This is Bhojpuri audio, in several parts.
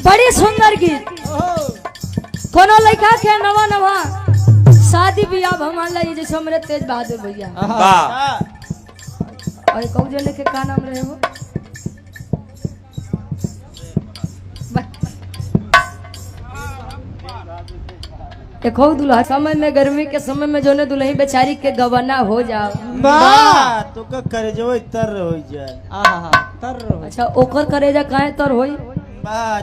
बड़ी सुंदर गीत। कोनो लड़का के नवा नवा शादी बियाह भमान लाई जैसे हमरे तेज बहादुर भैया और कहू जने के का नाम रहे हो देखो दुल्हा समय में गर्मी के समय में जोने दुल्ही बेचारी के गवाना हो जाओ तो का करे जो तर हो जाए तर अच्छा ओकर करेजा काहे तर होई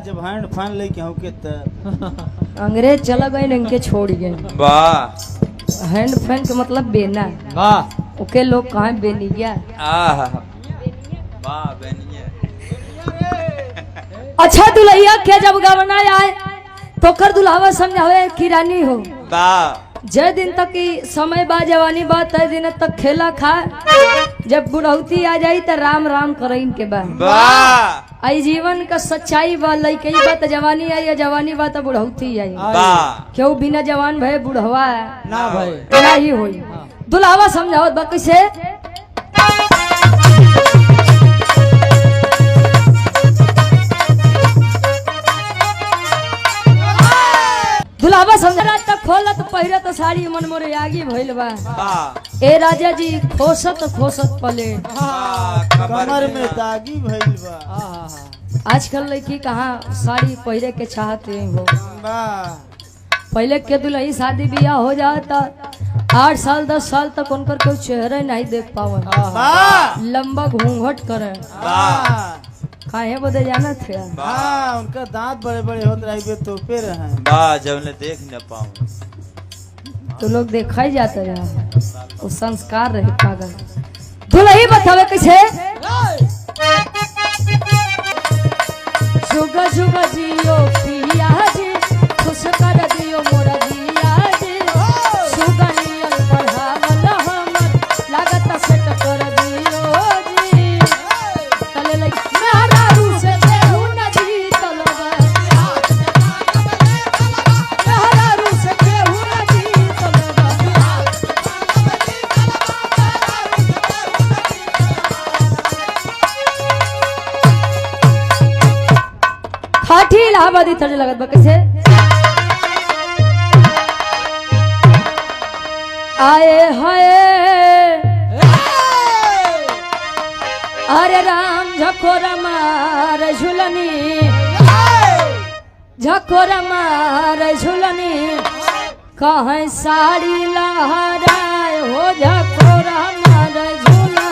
जब हैंड फैन लेके हो के तर अंग्रेज चला गए इनके छोड़ गए वाह हैंड फैन का मतलब बेना वाह ओके लोग कहाँ बेनिया वाह बेनिया अच्छा दुल्हिया के जब गवना आए तो कर दुल्हावा समझावे कि रानी हो जय दिन तक की समय बा जवानी बा तय दिन तक खेला खा जब बुढ़ौती आ जाई तो राम राम करे इनके बाद आई जीवन का सच्चाई बा लइके बा तो जवानी आई या जवानी बा तो बुढ़ौती आई क्यों बिना जवान भय बुढ़वा ना भाई ना ही होई दुल्हावा समझावत बा कैसे दुल्हावा समझा तक खोलत पहिरे तो साड़ी मन मोरे आगे भइल बा ए राजा जी खोसत खोसत पले कमर में दागी भइल बा आजकल लड़की कहाँ साड़ी पहिरे के चाहते हो पहले के दुल्ही शादी बियाह हो जाता 8 साल 10 साल तक उनकर कोई चेहरा नहीं देख पावे लंबा घूंघट करे काहे बदे जाना थे उनका दांत बड़े बड़े होते रहे तो पे रहे जब ने देख न पाऊं तो लोग देखा ही जाते रहे वो संस्कार रहे पागल दुल्ही बतावे कैसे जुग जुग जियो पिया जी खुश कर दियो मोरा जिया जी सुगनियल बढ़ावल हमर लागत सेट कर दियो जी तले लई मेरा रू से केहू न जीतलवा मेरा रू से केहू न जीतलवा खाटी इलाहाबादी तर्ज लगत बा कैसे आए हाय अरे राम झकोरा मार झुलनी झकोरा मार झुलनी कहीं साड़ी लहराए हो झकोरा मार झुलनी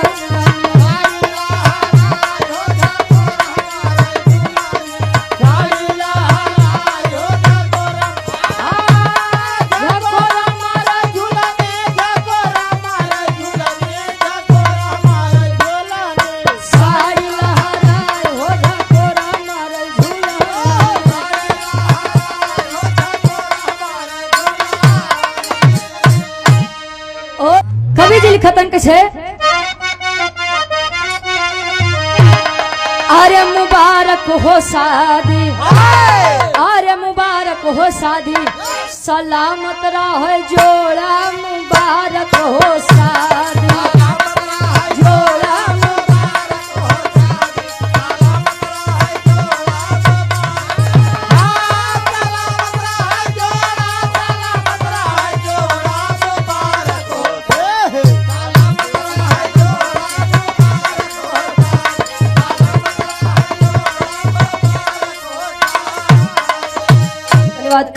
लिखतन कैसे अरे मुबारक हो शादी अरे मुबारक हो शादी सलामत रहे जोड़ा मुबारक हो शादी जोड़ा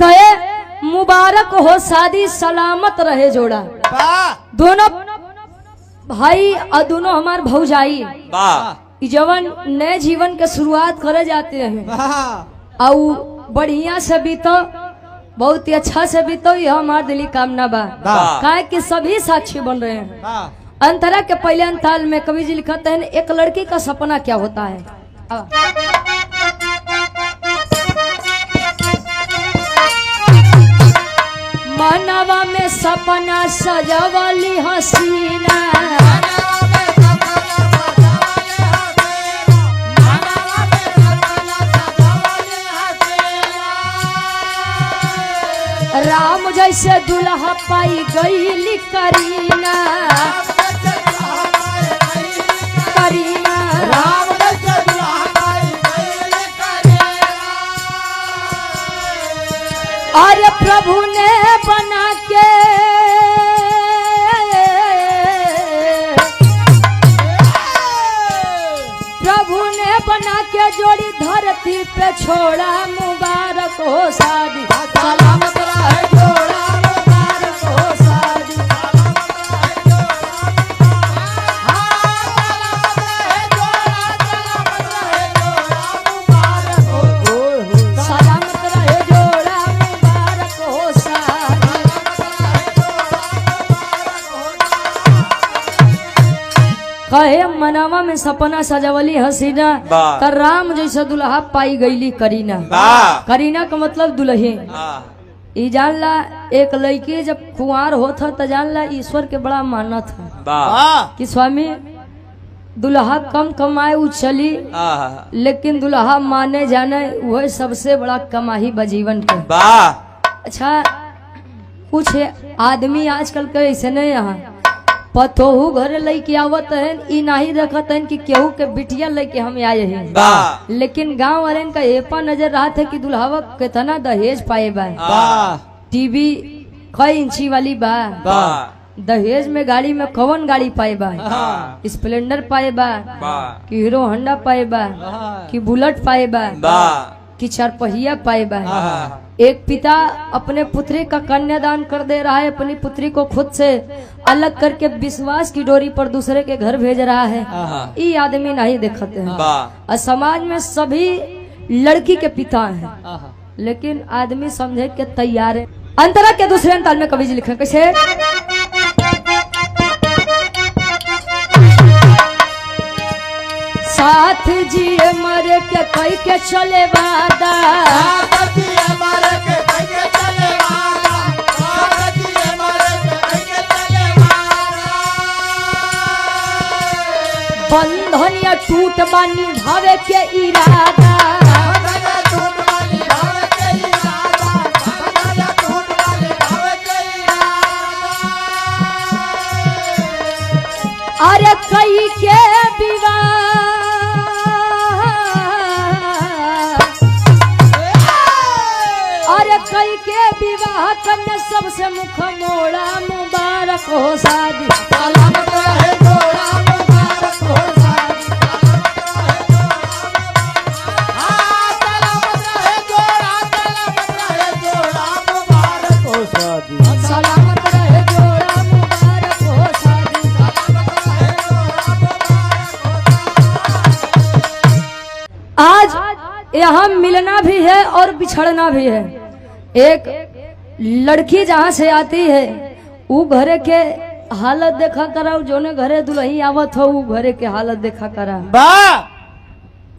कहे मुबारक हो शादी सलामत रहे जोड़ा दोनों भाई और दोनों हमार भौजाई जवन नए जीवन के शुरुआत करे जाते हैं और बढ़िया से बीतो बहुत ही अच्छा से बीतो यह हमार दिली कामना बा काहे कि सभी साक्षी बन रहे हैं अंतरा के पहले अंताल में कवि जी लिखते हैं एक लड़की का सपना क्या होता है मनवा में सपना सजवली हसीना राम जैसे दुल्हा पाई गई करीना करीना राम जैसे दुल्हा पाई गई करीना अरे प्रभु ने बना के जोड़ी धरती पे छोड़ा मुबारक हो शादी सलामत रहे जोड़ा मुबारक हो शादी सलामत रहे जोड़ा मुबारक हो शादी। कहे मनावा में सपना सजावली हसीना त राम जैसा दुल्हा पाई गईली करीना। करीना का मतलब दुल्हे। ई जानला एक लड़की जब कुंवार होता त जानला ईश्वर के बड़ा मानत है कि स्वामी दुल्हा कम कमाए उ चली, लेकिन दुल्हा माने जाने वह सबसे बड़ा कमाही बजीवन के। अच्छा कुछ आदमी आजकल के ऐसे नहीं यहाँ पतोहू घर लेके आवत है, ई नहीं रखत है कि केहू के बिटिया लेके हम आए हैं, लेकिन गांव वाले का एपा नजर रहा था कि दुल्हावा कितना दहेज पाए बा। टीवी कई इंची वाली बा, दहेज में गाड़ी में कौन गाड़ी पाए बा, स्प्लेंडर पाए बा कि हीरो होंडा पाए बा कि बुलेट पाए बा कि चारपहिया पाए बा। एक पिता अपने पुत्री का कन्यादान कर दे रहा है, अपनी पुत्री को खुद से अलग करके विश्वास की डोरी पर दूसरे के घर भेज रहा है। ये आदमी नहीं देखते हैं। और समाज में सभी लड़की के पिता हैं, लेकिन आदमी समझे के तैयार है। अंतरा के दूसरे अंताल में कवि जी लिखे कैसे साथ जिए मरे के कई के चले वादा, बंधन या टूट बानी भावे के इरादा, अरे कई के विवाह, अरे कई के विवाह करने सबसे मुख मोड़ा मुबारक हो शादी सलामत रहे जोड़ा मुबारक हो शादी सलामत रहे जोड़ा मुबारक हो शादी सलामत रहे जोड़ा मुबारक हो शादी। आज यहाँ मिलना भी है और बिछड़ना भी है। एक लड़की जहाँ से आती है वो घरे के हालत देखा करा, जोने घरे दुल्ही आवत हो वो घरे के हालत देखा करा।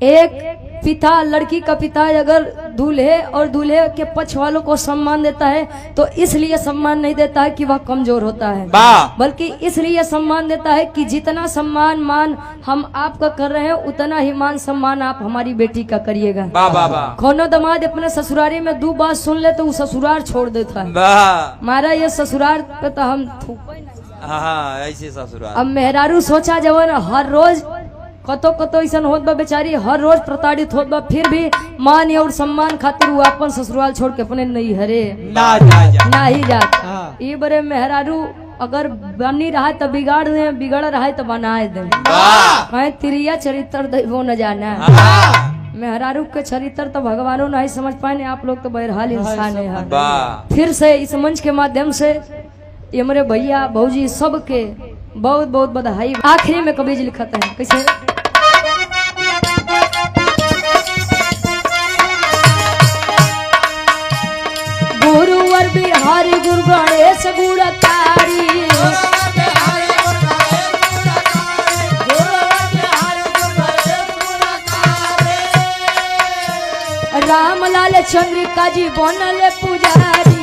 एक पिता, लड़की का पिता अगर दूल्हे और दूल्हे के पक्ष वालों को सम्मान देता है तो इसलिए सम्मान नहीं देता है कि वह कमजोर होता है, बल्कि इसलिए सम्मान देता है कि जितना सम्मान मान हम आपका कर रहे हैं उतना ही मान सम्मान आप हमारी बेटी का करिएगा। कोनो दामाद अपने ससुरारी में दो बात सुन ले तो वो ससुराल छोड़ देता है। हमारा ये ससुराल पे तो हम ऐसे ससुराल। अब मेहरारू सोचा जवन हर रोज कतो ऐसा होत बा, बेचारी हर रोज प्रताड़ित होत बा, फिर भी मान और सम्मान खातिर वो अपन ससुराल छोड़ के अपने नहीं हरे ना ही जात। ये बड़े मेहरारू अगर बनी रहा तो बिगाड़ दे, बिगड़ रहा तो बनाए दे। कहे तिरिया चरित्र दे वो न जाना। मेहरारू के चरित्र तो भगवानों नहीं समझ पाए, आप लोग तो बहरहाल इंसान है। फिर से इस मंच के माध्यम से ये मेरे भैया भौजी सबके बहुत बहुत बधाई। आखिरी में कवि जी लिखते हैं कैसे गुरुवर बिहारी गुरु गणेश गुणकारी, रामलाल चंद्रिका जी बनल पुजारी,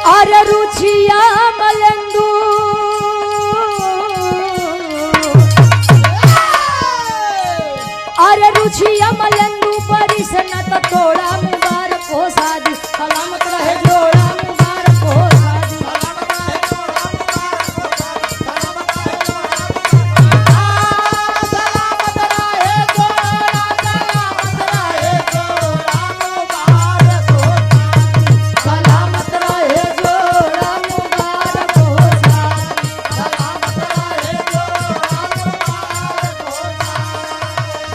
अरे रुचिया मलेंदु